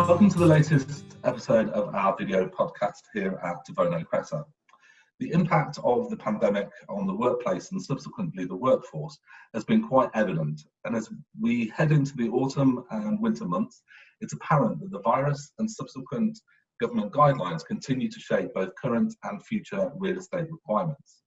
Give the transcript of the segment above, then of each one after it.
Welcome to the latest episode of our video podcast here at DeVono Cresa. The impact of the pandemic on the workplace and subsequently the workforce has been quite evident, and as we head into the autumn and winter months, it's apparent that the virus and subsequent government guidelines continue to shape both current and future real estate requirements.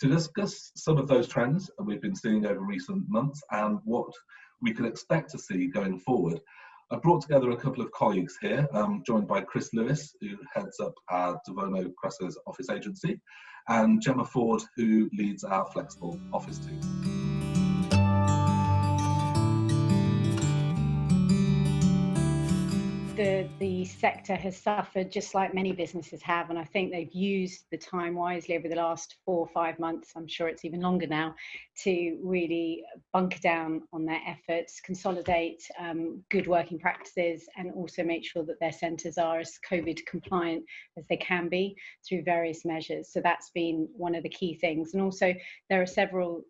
To discuss some of those trends that we've been seeing over recent months and what we can expect to see going forward, I've brought together a couple of colleagues here, joined by Chris Lewis, who heads up our DeVono Cresa's Office Agency, and Gemma Foord, who leads our flexible office team. The sector has suffered just like many businesses have, and I think they've used the time wisely over the last 4 or 5 months, I'm sure it's even longer now, to really bunker down on their efforts, consolidate good working practices, and also make sure that their centres are as COVID compliant as they can be through various measures. So that's been one of the key things. And also there are several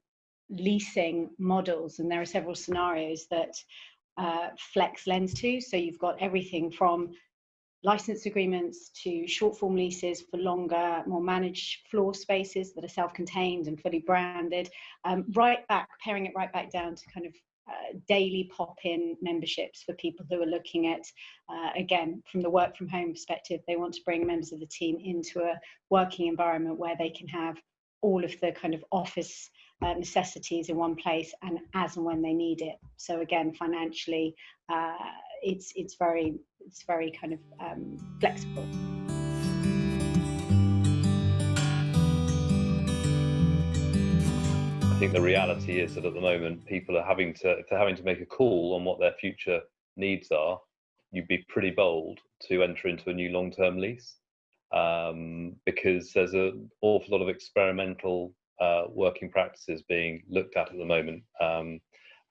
leasing models and there are several scenarios that Flex lends to. So you've got everything from license agreements to short form leases for longer, more managed floor spaces that are self-contained and fully branded, paring it right back down to kind of daily pop-in memberships for people who are looking at, again, from the work from home perspective, they want to bring members of the team into a working environment where they can have all of the kind of office necessities in one place and as and when they need it. So again, financially, it's very kind of flexible. I think the reality is that at the moment people are having to make a call on what their future needs are. You'd be pretty bold to enter into a new long-term lease because there's an awful lot of experimental working practices being looked at the moment, and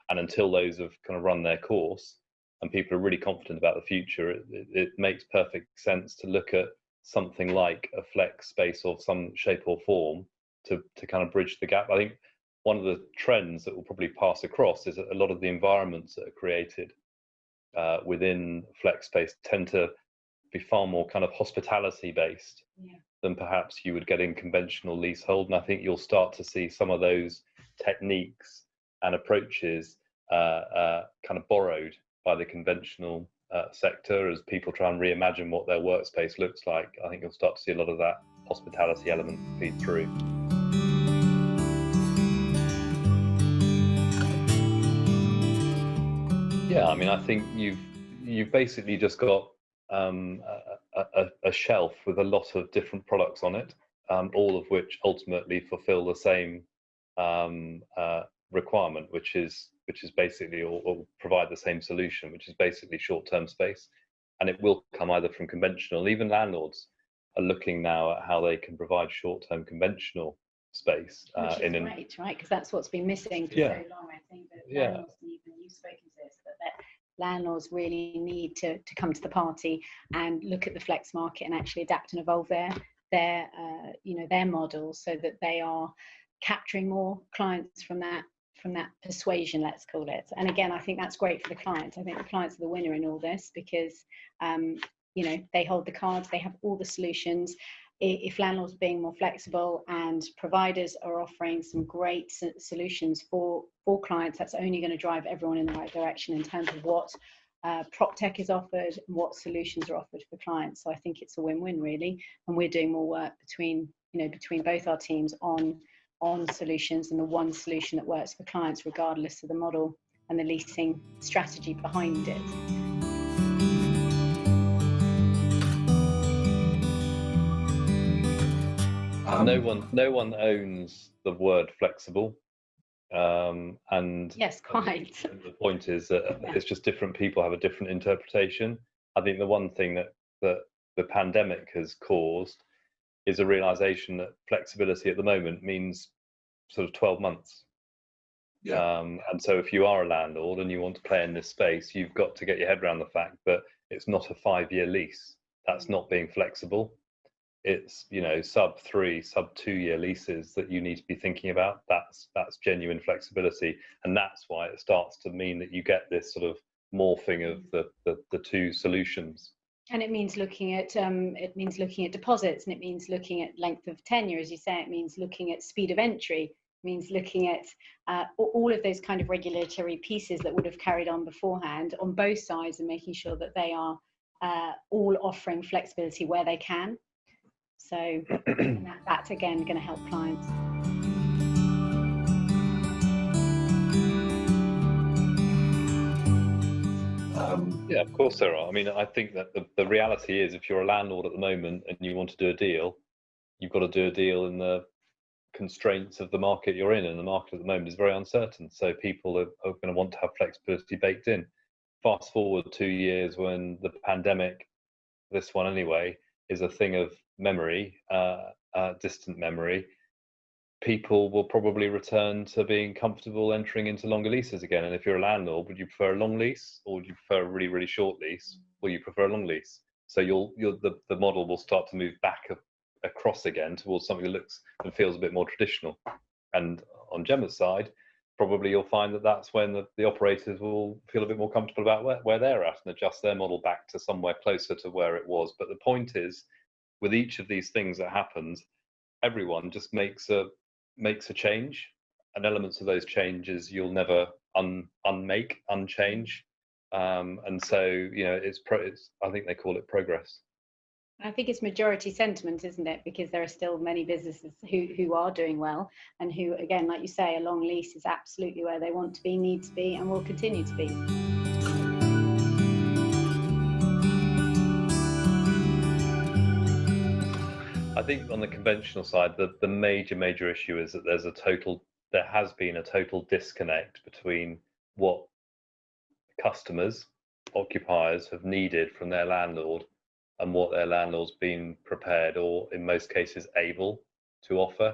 until those have kind of run their course and people are really confident about the future, it makes perfect sense to look at something like a flex space of some shape or form to kind of bridge the gap. I think one of the trends that will probably pass across is that a lot of the environments that are created within flex space tend to be far more kind of hospitality based than perhaps you would get in conventional leasehold. And I think you'll start to see some of those techniques and approaches kind of borrowed by the conventional sector as people try and reimagine what their workspace looks like. I think you'll start to see a lot of that hospitality element feed through. Yeah, I mean, I think you've basically just got a shelf with a lot of different products on it, all of which ultimately fulfill the same requirement, which is basically or provide the same solution, which is basically short-term space. And it will come either from conventional. Even landlords are looking now at how they can provide short-term conventional space. Which is great, right? Because that's what's been missing for so long. I think that landlords, and even you've spoken to this, that landlords really need to come to the party and look at the flex market and actually adapt and evolve their models so that they are capturing more clients from that persuasion, let's call it. And again, I think that's great for the clients. I think the clients are the winner in all this because they hold the cards, they have all the solutions. If landlords are being more flexible and providers are offering some great solutions for clients, that's only going to drive everyone in the right direction in terms of what prop tech is offered and what solutions are offered for clients. So I think it's a win-win really, and we're doing more work between both our teams on solutions and the one solution that works for clients regardless of the model and the leasing strategy behind it. No one owns the word flexible, and yes, quite. The point is that it's just different people have a different interpretation. I think the one thing that the pandemic has caused is a realization that flexibility at the moment means sort of 12 months. And so if you are a landlord and you want to play in this space, you've got to get your head around the fact that it's not a 5-year lease. That's not being flexible. It's sub 2 year leases that you need to be thinking about. That's genuine flexibility, and that's why it starts to mean that you get this sort of morphing of the two solutions. And it means looking at deposits, and it means looking at length of tenure, as you say. It means looking at speed of entry. It means looking at all of those kind of regulatory pieces that would have carried on beforehand on both sides, and making sure that they are all offering flexibility where they can. So that's again going to help clients. Yeah, of course there are. I mean, I think that the reality is, if you're a landlord at the moment and you want to do a deal, you've got to do a deal in the constraints of the market you're in, and the market at the moment is very uncertain. So people are going to want to have flexibility baked in. Fast forward 2 years, when the pandemic, this one anyway, is a thing of memory, distant memory, people will probably return to being comfortable entering into longer leases again. And if you're a landlord, would you prefer a long lease, or would you prefer a really, really short lease, or you prefer a long lease? So the model will start to move back across again towards something that looks and feels a bit more traditional. And on Gemma's side, probably you'll find that that's when the operators will feel a bit more comfortable about where they're at, and adjust their model back to somewhere closer to where it was. But the point is, with each of these things that happens, everyone just makes a change, and elements of those changes you'll never unchange. And so, you know, it's I think they call it progress. I think it's majority sentiment, isn't it? Because there are still many businesses who are doing well, and who, again, like you say, a long lease is absolutely where they want to be, need to be, and will continue to be. I think on the conventional side, the major issue is that there has been a total disconnect between what customers, occupiers, have needed from their landlord and what their landlord's been prepared, or in most cases able, to offer.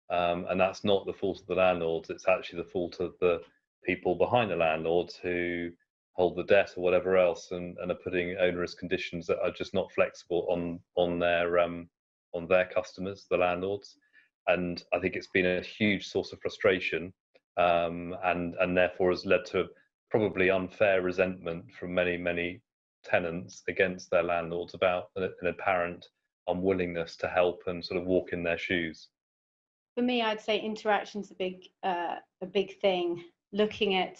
And that's not the fault of the landlords, it's actually the fault of the people behind the landlords who hold the debt or whatever else, and are putting onerous conditions that are just not flexible on their customers, the landlords. And I think it's been a huge source of frustration, and therefore has led to probably unfair resentment from many tenants against their landlords about an apparent unwillingness to help and sort of walk in their shoes. For me, I'd say interaction's a big thing. Looking at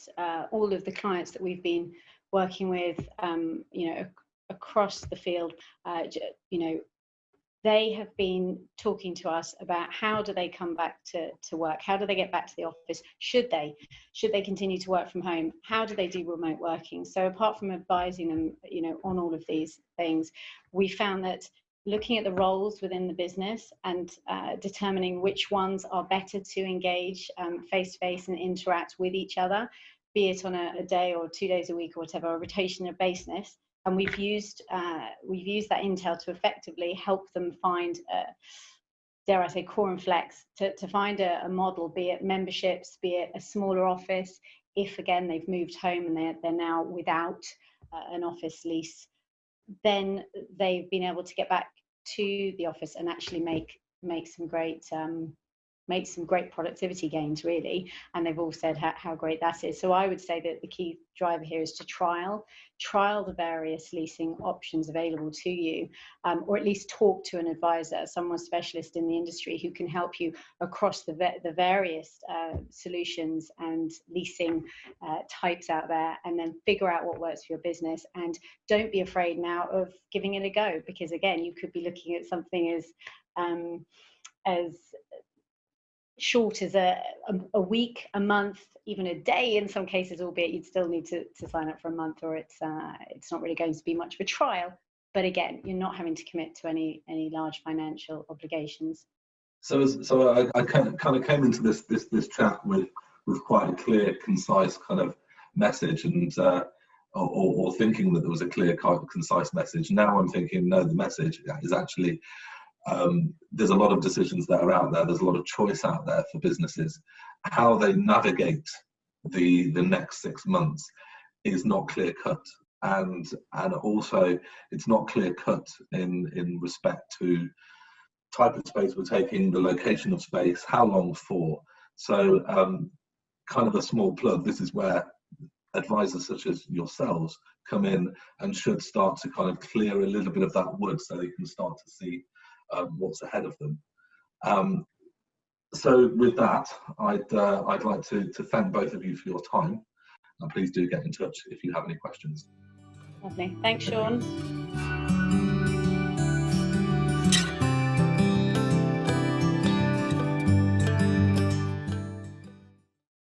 all of the clients that we've been working with, you know, across the field, you know, they have been talking to us about how do they come back to work? How do they get back to the office? Should they continue to work from home? How do they do remote working? So apart from advising them, you know, on all of these things, we found that looking at the roles within the business and determining which ones are better to engage face-to-face and interact with each other, be it on a day or 2 days a week or whatever, a rotational basis. And we've used that intel to effectively help them find, dare I say, core and flex, to find a model, be it memberships, be it a smaller office. If again they've moved home and they're now without an office lease, then they've been able to get back to the office and actually make some great productivity gains, really. And they've all said how great that is. So I would say that the key driver here is to trial the various leasing options available to you, or at least talk to an advisor, someone specialist in the industry who can help you across the various solutions and leasing types out there, and then figure out what works for your business. And don't be afraid now of giving it a go, because again, you could be looking at something as short as a week, a month, even a day in some cases, albeit you'd still need to sign up for a month, or it's not really going to be much of a trial. But again, you're not having to commit to any large financial obligations. So I kind of came into this chat with quite a clear, concise kind of message, and or thinking that there was a clear, concise message. Now I'm thinking, no, the message is actually, there's a lot of decisions that are out there. There's a lot of choice out there for businesses. How they navigate the next 6 months is not clear cut, and also it's not clear cut in respect to type of space we're taking, the location of space, how long for. So kind of a small plug. This is where advisors such as yourselves come in and should start to kind of clear a little bit of that wood so they can start to see what's ahead of them. So with that, I'd like to thank both of you for your time, and please do get in touch if you have any questions. Lovely. Thanks, Shaun.